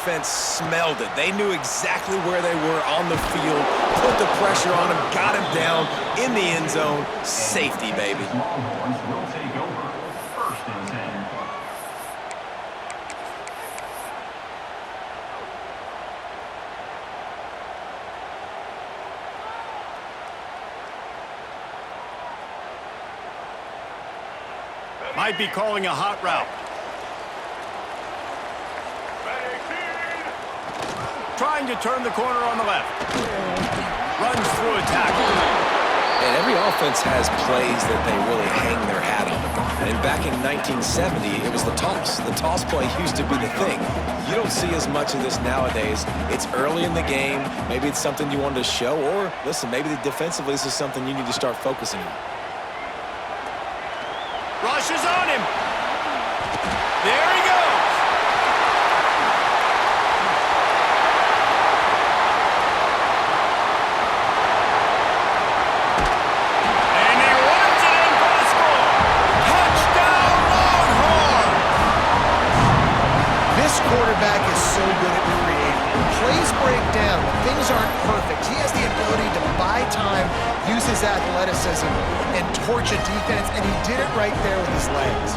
defense smelled it. They knew exactly where they were on the field, put the pressure on him, got him down in the end zone. Safety, baby. Might be calling a hot route. Trying to turn the corner on the left. Runs through a tackle. And every offense has plays that they really hang their hat on. And back in 1970, it was the toss. The toss play used to be the thing. You don't see as much of this nowadays. It's early in the game. Maybe it's something you wanted to show. Or, listen, maybe defensively this is something you need to start focusing on. Rushes on him. There he goes. And he runs it in for the score. Touchdown, Longhorns! This quarterback is so good at creating. Plays break down, but things aren't perfect. He has the ability to buy time, use his athleticism, and torch a defense, and he did it right there with his legs.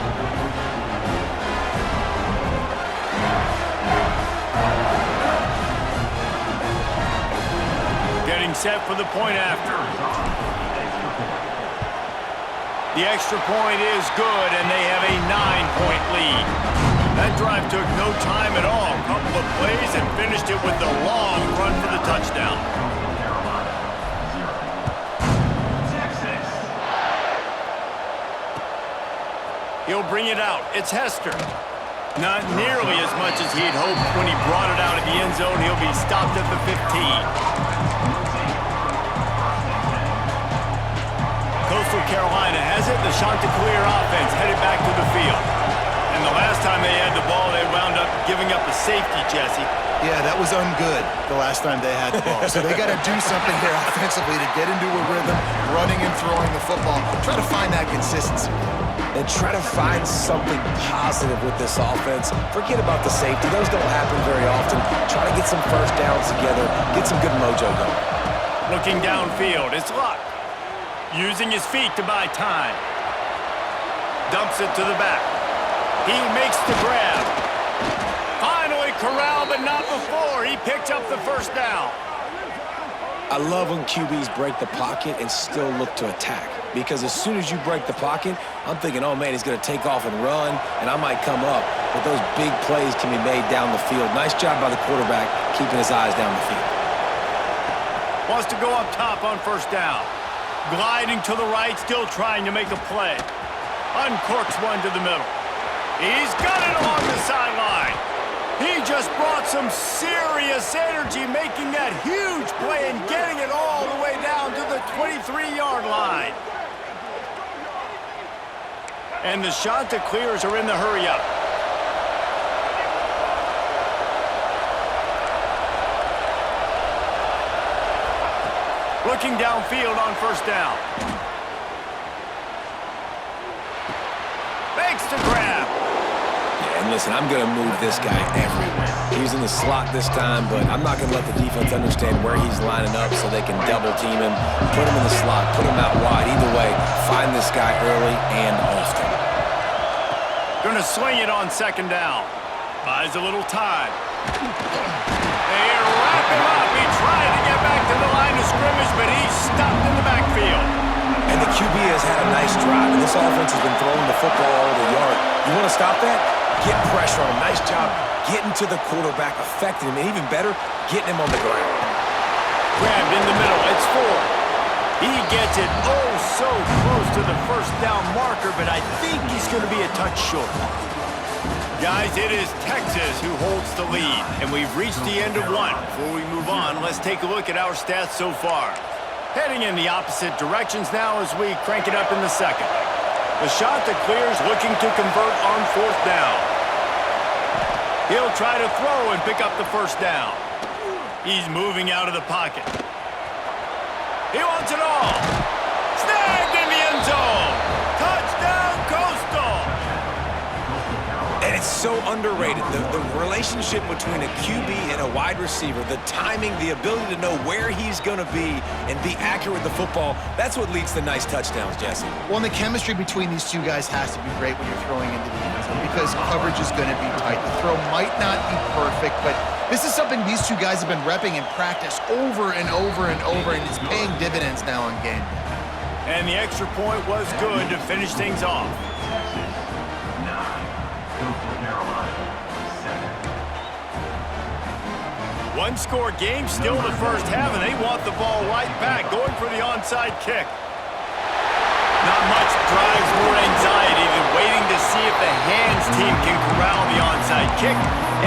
Getting set for the point after. The extra point is good, and they have a 9-point lead. That drive took no time at all. A couple of plays and finished it with a long run for the touchdown. He'll bring it out. It's Hester. Not nearly as much as he'd hoped when he brought it out of the end zone. He'll be stopped at the 15. Coastal Carolina has it. The Chanticleer offense headed back to the field. And the last time they had the ball, they wound up giving up a safety, Jesse. Yeah, that was ungood the last time they had the ball. So they got to do something here offensively to get into a rhythm, running and throwing the football. Try to find that consistency. And try to find something positive with this offense. Forget about the safety. Those don't happen very often. Try to get some first downs together. Get some good mojo going. Looking downfield, it's Luck. Using his feet to buy time. Dumps it to the back. He makes the grab. Finally corralled, but not before. He picked up the first down. I love when QBs break the pocket and still look to attack. Because as soon as you break the pocket, I'm thinking, oh man, he's going to take off and run, and I might come up. But those big plays can be made down the field. Nice job by the quarterback keeping his eyes down the field. Wants to go up top on first down. Gliding to the right, still trying to make a play. Uncorks one to the middle. He's got it along the sideline. He just brought some serious energy, making that huge play and getting it all the way down to the 23-yard line. And the Chanticleers are in the hurry-up. Looking downfield on first down. Makes the grab. Yeah, and listen, I'm going to move this guy everywhere. He's in the slot this time, but I'm not going to let the defense understand where he's lining up so they can double team him, put him in the slot, put him out wide. Either way, find this guy early and often. Going to swing it on second down. Buys a little time. They wrap him up. He tried to get back to the line of scrimmage, but he's stopped in the backfield. And the QB has had a nice drive, and this offense has been throwing the football all over the yard. You want to stop that? Get pressure on him. Nice job getting to the quarterback, affecting him, and even better, getting him on the ground. Grabbed in the middle. It's Ford. He gets it oh so close to the first down marker, but I think he's going to be a touch short. Guys, it is Texas who holds the lead, and we've reached the end of one. Before we move on, let's take a look at our stats so far. Heading in the opposite directions now as we crank it up in the second. The Chanticleers looking to convert on fourth down. He'll try to throw and pick up the first down. He's moving out of the pocket. He wants it all. Snagged in the end zone. Touchdown, Coastal. And it's It's so underrated. The relationship between a QB and a wide receiver, the timing, the ability to know where he's going to be and be accurate with the football, that's what leads to nice touchdowns, Jesse. Well, and the chemistry between these two guys has to be great when you're throwing into the end zone because coverage is going to be tight. The throw might not be perfect, but this is something these two guys have been repping in practice over and over and over, and it's paying dividends now on game day. And the extra point was good to finish things off. One-score game, still the first half, and they want the ball right back, going for the onside kick. Not much drives more anxiety than waiting to see if the hands team can corral the onside kick,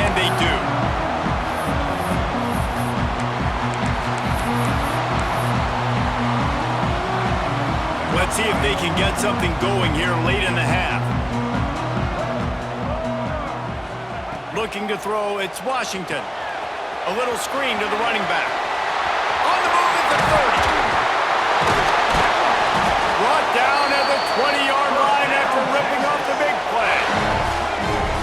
and they do. Let's see if they can get something going here late in the half. Looking to throw, it's Washington. A little screen to the running back. On the move at the 30. Brought down at the 20-yard line after ripping off the big play.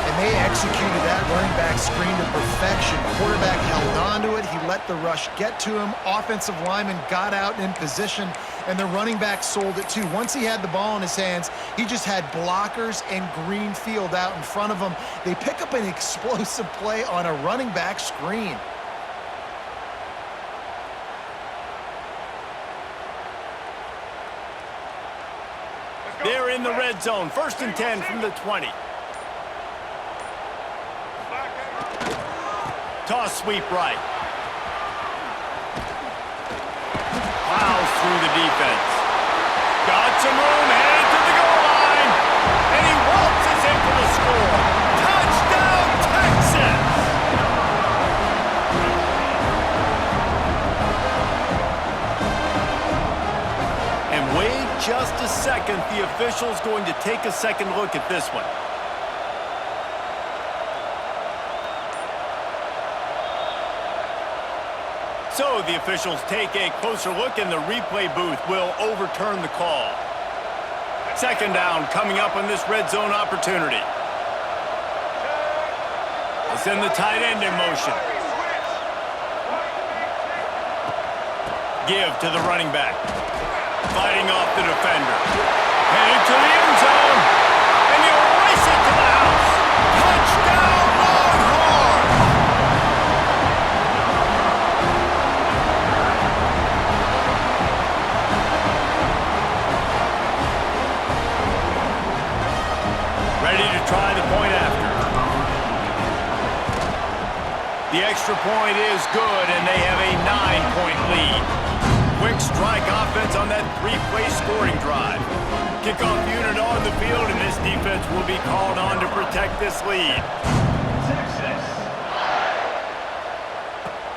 And they executed that running back screen to perfection. Quarterback held on to it. He let the rush get to him. Offensive lineman got out in position, and the running back sold it too. Once he had the ball in his hands, he just had blockers and green field out in front of him. They pick up an explosive play on a running back screen. They're in the red zone. 1st and 10 from the 20. Toss sweep right. Plows through the defense. Got some room, headed to the goal line. And he waltzes in for the score. Touchdown, Texas! And wait just a second. The official's going to take a second look at this one. So the officials take a closer look, and the replay booth will overturn the call. 2nd down coming up on this red zone opportunity. They'll send the tight end in motion. Give to the running back. Fighting off the defender. Headed to the end zone. And he'll race it to the house. Touchdown, Longhorns! Ready to try the point after. The extra point is good, and they have a 9-point lead. Quick strike offense on that 3-play scoring drive. Kickoff unit on the field, and this defense will be called on to protect this lead.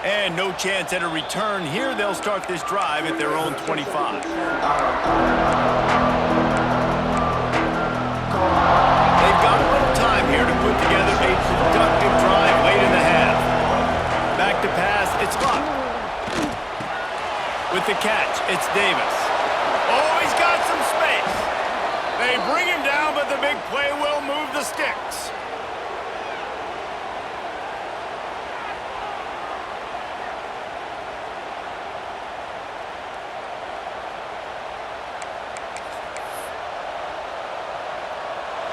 And no chance at a return here. They'll start this drive at their own 25. They've got a little time here to put together a productive drive late in the half. Back to pass, it's Luck. With the catch, it's Davis. Oh, he's got some space. They bring him down, but the big play will move the sticks.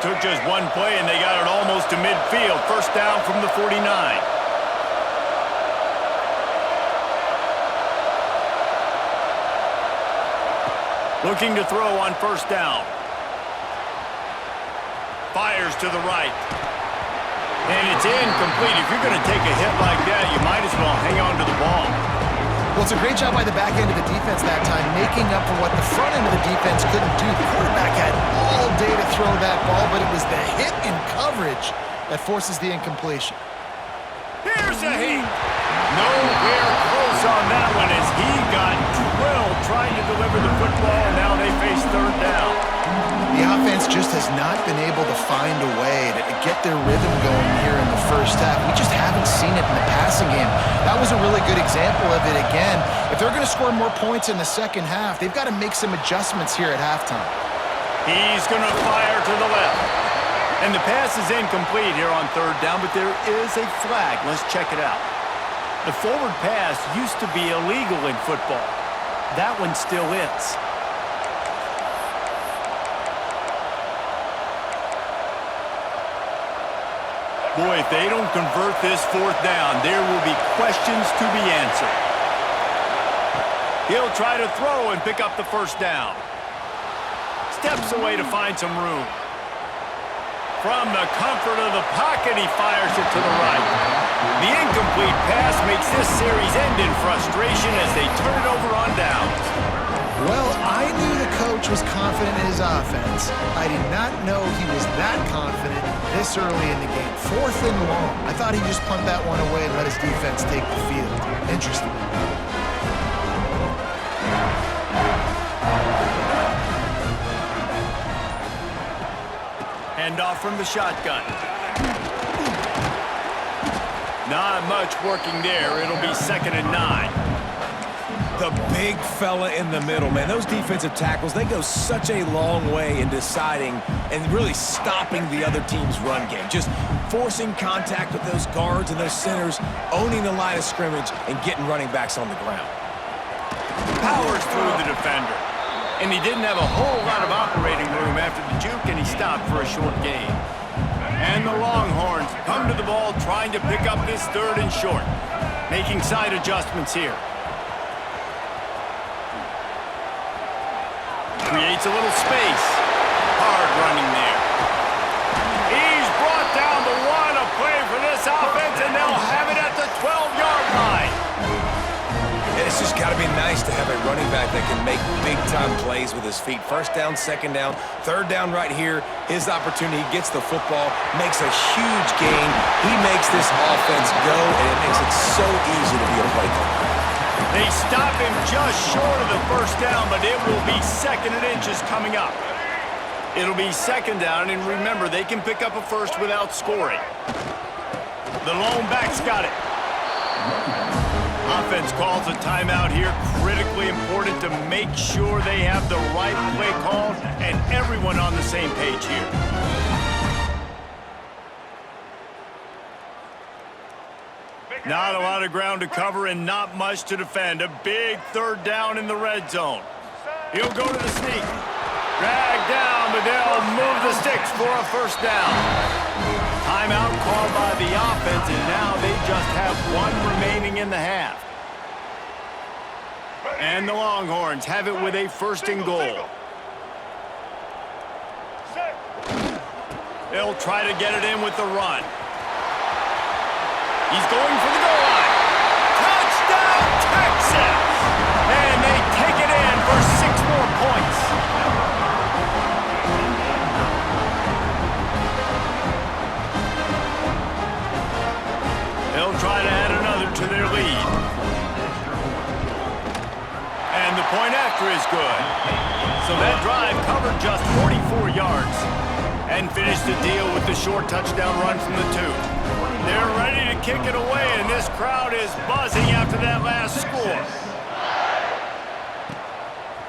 Took just one play, and they got it almost to midfield. 1st down from the 49. Looking to throw on 1st down. Fires to the right. And it's incomplete. If you're going to take a hit like that, you might as well hang on to the ball. Well, it's a great job by the back end of the defense that time, making up for what the front end of the defense couldn't do. The quarterback had all day to throw that ball, but it was the hit in coverage that forces the incompletion. Here's a heat. Nowhere close on that one as he got drilled trying to deliver the football, and now they face 3rd down. The offense just has not been able to find a way to get their rhythm going here in the first half. We just haven't seen it in the passing game. That was a really good example of it again. If they're going to score more points in the second half, they've got to make some adjustments here at halftime. He's going to fire to the left. And the pass is incomplete here on third down, but there is a flag. Let's check it out. The forward pass used to be illegal in football. That one still is. Boy, if they don't convert this fourth down, there will be questions to be answered. He'll try to throw and pick up the first down. Steps away to find some room. From the comfort of the pocket, he fires it to the right. The incomplete pass makes this series end in frustration as they turn it over on downs. Well, I knew the coach was confident in his offense. I did not know he was that confident this early in the game. 4th and long. I thought he'd just punt that one away and let his defense take the field. Interesting. Handoff from the shotgun. Not much working there. It'll be 2nd and 9. The big fella in the middle, man. Those defensive tackles, they go such a long way in deciding and really stopping the other team's run game. Just forcing contact with those guards and those centers, owning the line of scrimmage, and getting running backs on the ground. Powers through the defender. And he didn't have a whole lot of operating room after the juke, and he stopped for a short gain. And the Longhorns come to the ball trying to pick up this 3rd and short. Making side adjustments here. Creates a little space. Hard running there. He's brought down the one, a play for this offense, and they'll have it at the 12-yard line. It's just got to be nice to have a running back that can make big-time plays with his feet. 1st down, 2nd down, 3rd down right here. His opportunity, he gets the football, makes a huge gain. He makes this offense go, and it makes it so easy to be a play caller. They stop him just short of the 1st down, but it will be 2nd and inches coming up. It'll be 2nd down, and remember, they can pick up a first without scoring. The lone back's got it. Offense calls a timeout here. Critically important to make sure they have the right play called and everyone on the same page here. Not a lot of ground to cover and not much to defend. A big 3rd down in the red zone. He'll go to the sneak. Drag down, but they'll move the sticks for a 1st down. Timeout called by the offense, and now they just have one remaining in the half. And the Longhorns have it with a 1st and goal. They'll try to get it in with the run. He's going for the goal line. Touchdown, Texas! And they take it in for 6 more points. They'll try to add another to their lead. And the point after is good. So that drive covered just 44 yards and finished the deal with the short touchdown run from the 2. They're ready to kick it away, and this crowd is buzzing after that last score.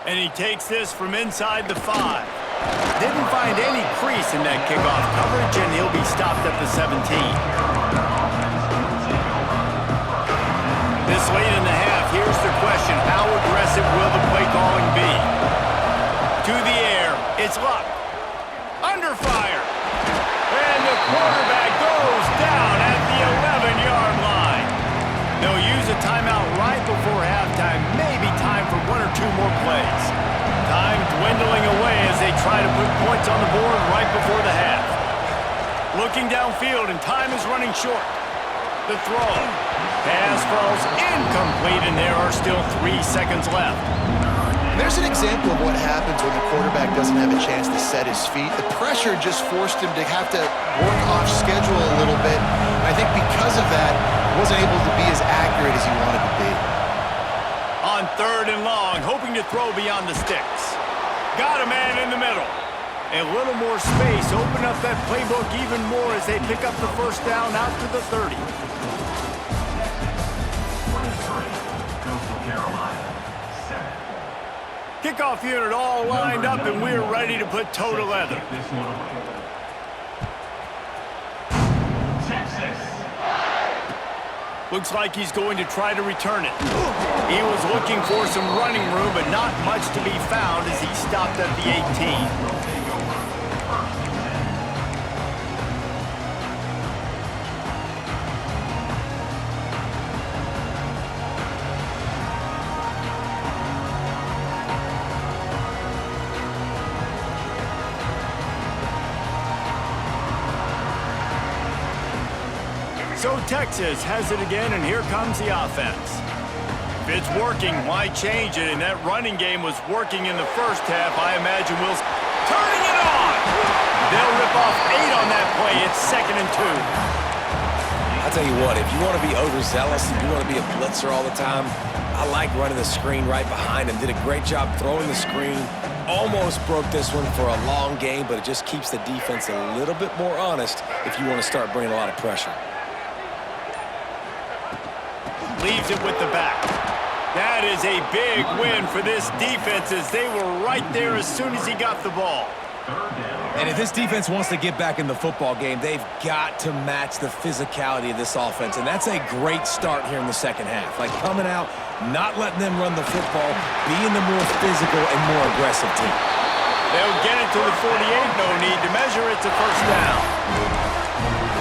And he takes this from inside the 5. Didn't find any crease in that kickoff coverage, and he'll be stopped at the 17. This late in the half, here's the question. How aggressive will the play calling be? To the air, it's Luck. Under fire. And the quarterback goes down at the 11-yard line. They'll use a timeout right before halftime. Maybe time for 1 or 2 more plays. Time dwindling away as they try to put points on the board right before the half. Looking downfield, and time is running short. The throw. Pass falls incomplete, and there are still 3 seconds left. There's an example of what happens when the quarterback doesn't have a chance to set his feet. The pressure just forced him to have to work off schedule a little bit. And I think because of that, he wasn't able to be as accurate as he wanted to be. On 3rd and long, hoping to throw beyond the sticks. Got a man in the middle. A little more space, open up that playbook even more as they pick up the 1st down out to the 30. Kickoff unit all lined up, and we're ready to put toe to leather. Looks like he's going to try to return it. He was looking for some running room, but not much to be found as he stopped at the 18. So Texas has it again, and here comes the offense. If it's working, why change it? And that running game was working in the first half. I imagine Will's turning it on. They'll rip off 8 on that play. It's 2nd and 2. I'll tell you what, if you want to be overzealous, if you want to be a blitzer all the time, I like running the screen right behind him. Did a great job throwing the screen. Almost broke this one for a long game, but it just keeps the defense a little bit more honest if you want to start bringing a lot of pressure. Leaves it with the back. That is a big win for this defense as they were right there as soon as he got the ball. And if this defense wants to get back in the football game, they've got to match the physicality of this offense. And that's a great start here in the second half. Like coming out, not letting them run the football, being the more physical and more aggressive team. They'll get it to the 48, no need to measure it to first down.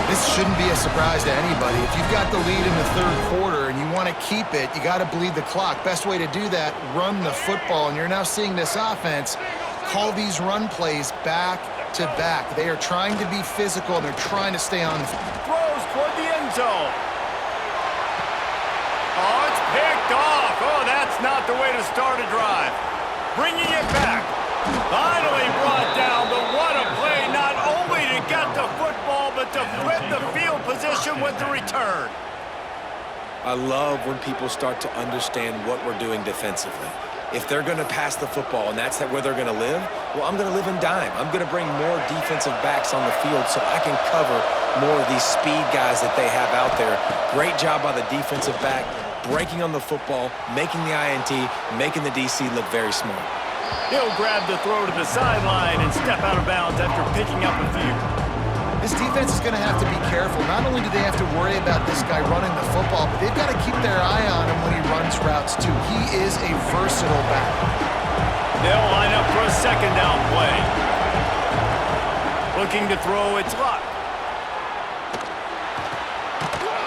This shouldn't be a surprise to anybody. If you've got the lead in the third quarter and you want to keep it, you got to bleed the clock. Best way to do that, run the football. And you're now seeing this offense call these run plays back to back. They are trying to be physical, and they're trying to stay on the throws toward the end zone. Oh, it's picked off. Oh, that's not the way to start a drive. Bringing it back. Finally brought down, but what a play. Not only to get the football, but to flip the field position with the return. I love when people start to understand what we're doing defensively. If they're going to pass the football and that's where they're going to live, well, I'm going to live in dime. I'm going to bring more defensive backs on the field so I can cover more of these speed guys that they have out there. Great job by the defensive back, breaking on the football, making the INT, making the DC look very smart. He'll grab the throw to the sideline and step out of bounds after picking up a few. This defense is going to have to be careful. Not only do they have to worry about this guy running the football, but they've got to keep their eye on him when he runs routes too. He is a versatile back. They'll line up for a second down play. Looking to throw, it's Luck.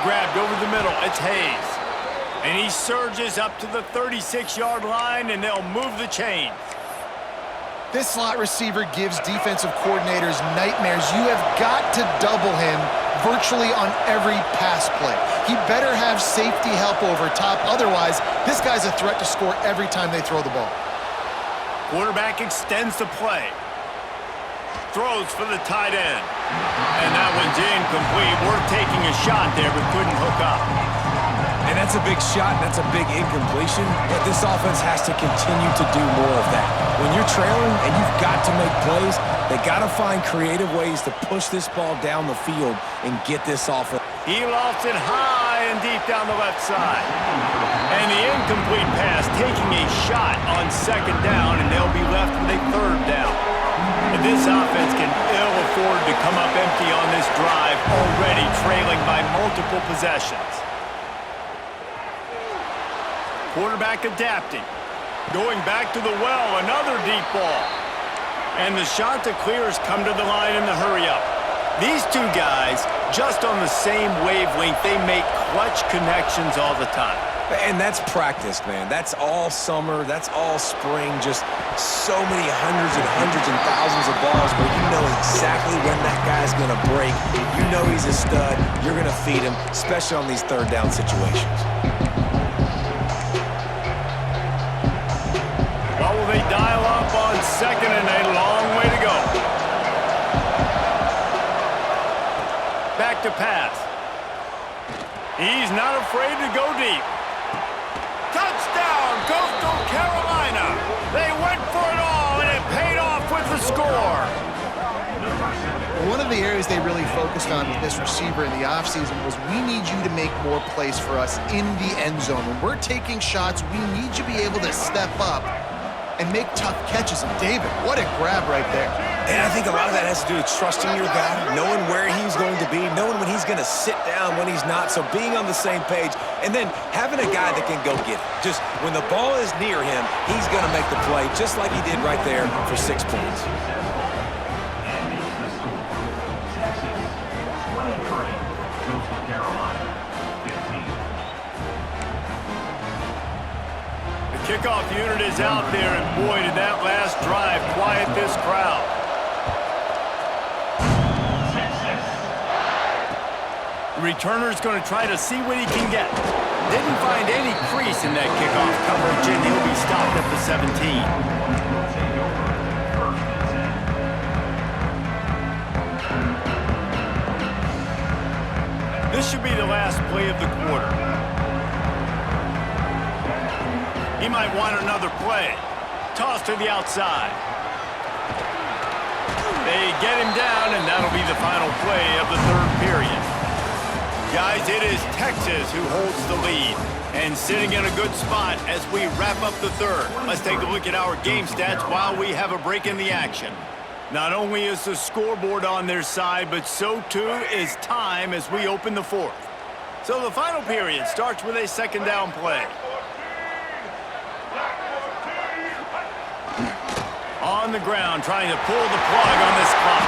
Grabbed over the middle, it's Hayes. And he surges up to the 36-yard line, and they'll move the chains. This slot receiver gives defensive coordinators nightmares. You have got to double him virtually on every pass play. He better have safety help over top. Otherwise, this guy's a threat to score every time they throw the ball. Quarterback extends the play. Throws for the tight end. And that one's incomplete. We're taking a shot there, but couldn't hook up. And that's a big shot, and that's a big incompletion, but this offense has to continue to do more of that. When you're trailing and you've got to make plays, they got to find creative ways to push this ball down the field and get this offense. He lofts it high and deep down the left side. And the incomplete pass taking a shot on second down, and they'll be left with a third down. And this offense can ill afford to come up empty on this drive, already trailing by multiple possessions. Quarterback adapting. Going back to the well, another deep ball. And the Chanticleers come to the line in the hurry-up. These two guys, just on the same wavelength, they make clutch connections all the time. And that's practice, man. That's all summer. That's all spring. Just so many hundreds and thousands of balls where you know exactly when that guy's going to break. You know he's a stud. You're going to feed him, especially on these third down situations. Well, will they dial up on second and a long way to go? Back to pass. He's not afraid to go deep. Touchdown, Coastal Carolina. They went for it all, and it paid off with the score. One of the areas they really focused on with this receiver in the offseason was we need you to make more plays for us in the end zone. When we're taking shots, we need you to be able to step up and make tough catches. And David, what a grab right there. And I think a lot of that has to do with trusting your guy, knowing where he's going to be, knowing when he's going to sit down, when he's not, so being on the same page, and then having a guy that can go get it. Just when the ball is near him, he's going to make the play, just like he did right there for 6 points. Kickoff unit is out there, and boy, did that last drive quiet this crowd. The returner's going to try to see what he can get. Didn't find any crease in that kickoff coverage, and he'll be stopped at the 17. This should be the last play of the quarter. He might want another play. Toss to the outside. They get him down, and that'll be the final play of the third period. Guys, it is Texas who holds the lead and sitting in a good spot as we wrap up the third. Let's take a look at our game stats while we have a break in the action. Not only is the scoreboard on their side, but so too is time as we open the fourth. So the final period starts with a second down play. On the ground, trying to pull the plug on this clock.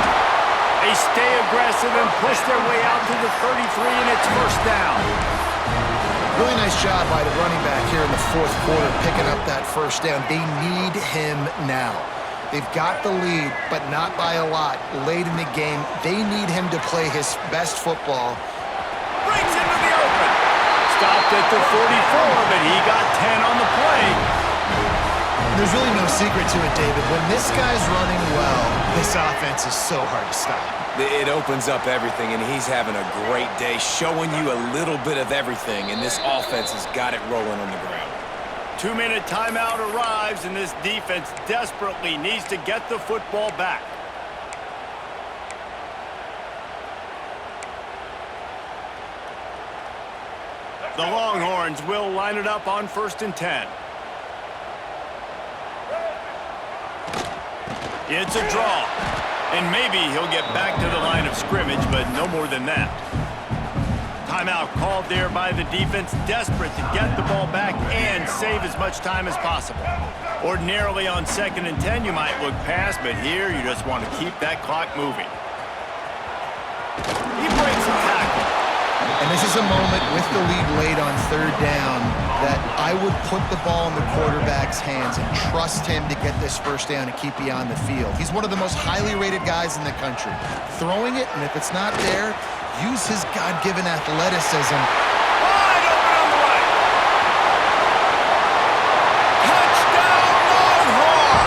They stay aggressive and push their way out to the 33, and it's first down. Really nice job by the running back here in the fourth quarter, picking up that first down. They need him now. They've got the lead, but not by a lot. Late in the game, they need him to play his best football. Breaks into the open. Stopped at the 44, but he got 10 on the play. There's really no secret to it, David. When this guy's running well, this offense is so hard to stop. It opens up everything, and he's having a great day, showing you a little bit of everything, and this offense has got it rolling on the ground. 2-minute timeout arrives, and this defense desperately needs to get the football back. The Longhorns will line it up on 1st and 10. It's a draw, and maybe he'll get back to the line of scrimmage, but no more than that. Timeout called there by the defense, desperate to get the ball back and save as much time as possible. Ordinarily on 2nd and 10, you might look past, but here you just want to keep that clock moving. He breaks a tackle. And this is a moment with the lead late on 3rd down that I would put the ball in the quarterback's hands and trust him to get this first down and keep you on the field. He's one of the most highly rated guys in the country. Throwing it, and if it's not there, use his God-given athleticism. Wide open on the right. Touchdown Longhorn!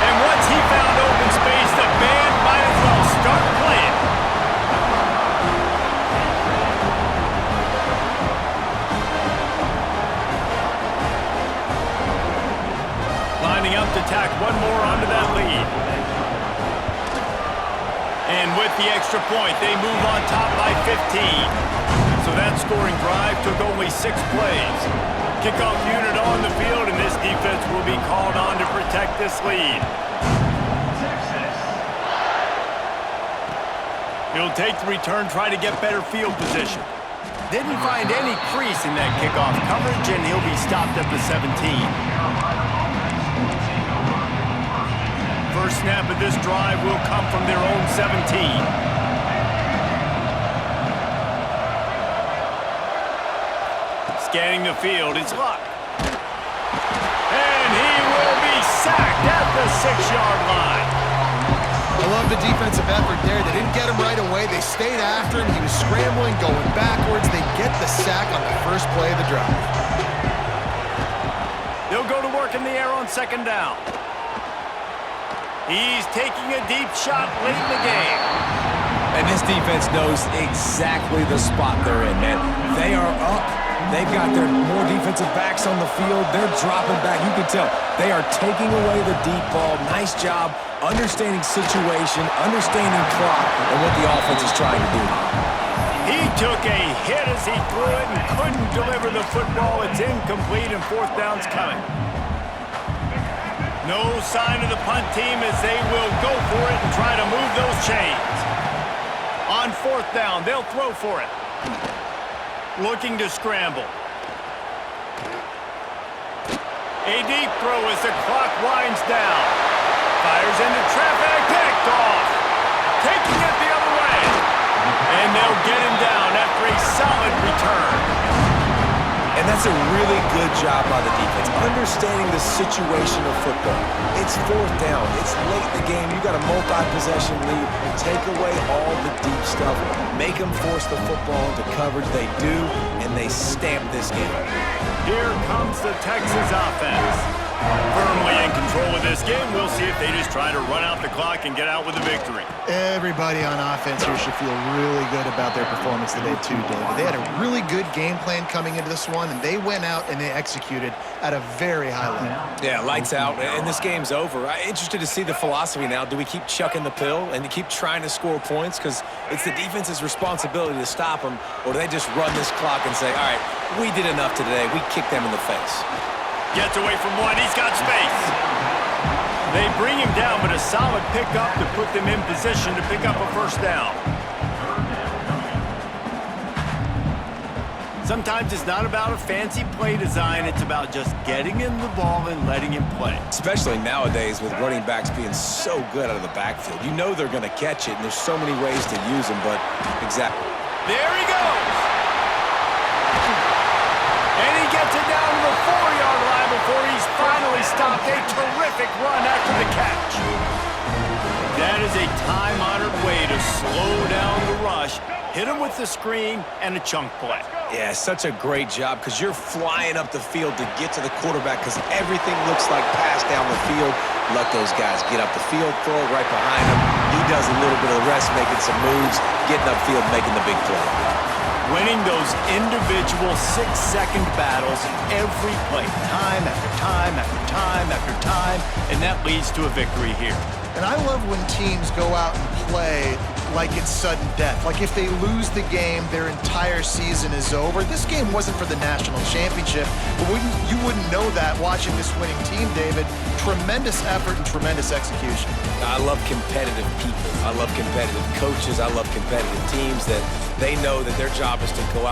And once he found open space, the band might as well start playing. Lining up to tack one more onto that lead. And with the extra point, they move on top by 15. So that scoring drive took only 6 plays. Kickoff unit on the field, and this defense will be called on to protect this lead. He'll take the return, try to get better field position. Didn't find any crease in that kickoff coverage, and he'll be stopped at the 17. First snap of this drive will come from their own 17. Scanning the field, it's Luck. And he will be sacked at the 6-yard line. I love the defensive effort there. They didn't get him right away. They stayed after him. He was scrambling, going backwards. They get the sack on the first play of the drive. They'll go to work in the air on 2nd down. He's taking a deep shot late in the game. And this defense knows exactly the spot they're in, man. They are up. They've got their more defensive backs on the field. They're dropping back. You can tell they are taking away the deep ball. Nice job understanding situation, understanding clock, and what the offense is trying to do. He took a hit as he threw it and couldn't deliver the football. It's incomplete, and 4th down's coming. No sign of the punt team as they will go for it and try to move those chains. On 4th down, they'll throw for it. Looking to scramble. A deep throw as the clock winds down. Fires into traffic, picked off. Taking it the other way. And they'll get him down after a solid return. And that's a really good job by the defense, understanding the situation of football. It's 4th down. It's late in the game. You got a multi-possession lead. Take away all the deep stuff. Make them force the football into coverage. They do, and they stamp this game. Here comes the Texas offense. Firmly in control of this game. We'll see if they just try to run out the clock and get out with a victory. Everybody on offense here should feel really good about their performance today too, David. They had a really good game plan coming into this one, and they went out and they executed at a very high level. Yeah, lights out, and this game's over. I'm interested to see the philosophy now. Do we keep chucking the pill and keep trying to score points? Because it's the defense's responsibility to stop them, or do they just run this clock and say, all right, we did enough today. We kicked them in the face. Gets away from one. He's got space. They bring him down, but a solid pickup to put them in position to pick up a 1st down. Sometimes it's not about a fancy play design. It's about just getting him the ball and letting him play. Especially nowadays with running backs being so good out of the backfield. You know they're going to catch it, and there's so many ways to use them, but exactly. There he goes. And he gets it down to the 4-yard line before he's finally stopped. A terrific run after the catch. That is a time-honored way to slow down the rush, hit him with the screen, and a chunk play. Yeah, such a great job because you're flying up the field to get to the quarterback because everything looks like pass down the field. Let those guys get up the field, throw it right behind him. He does a little bit of the rest, making some moves, getting upfield, making the big play. Winning those individual 6-second battles every play, time after time after time after time, and that leads to a victory here. And I love when teams go out and play like it's sudden death. Like if they lose the game, their entire season is over. This game wasn't for the national championship, but you wouldn't know that watching this winning team, David. Tremendous effort and tremendous execution. I love competitive people. I love competitive coaches. I love competitive teams that they know that their job is to go out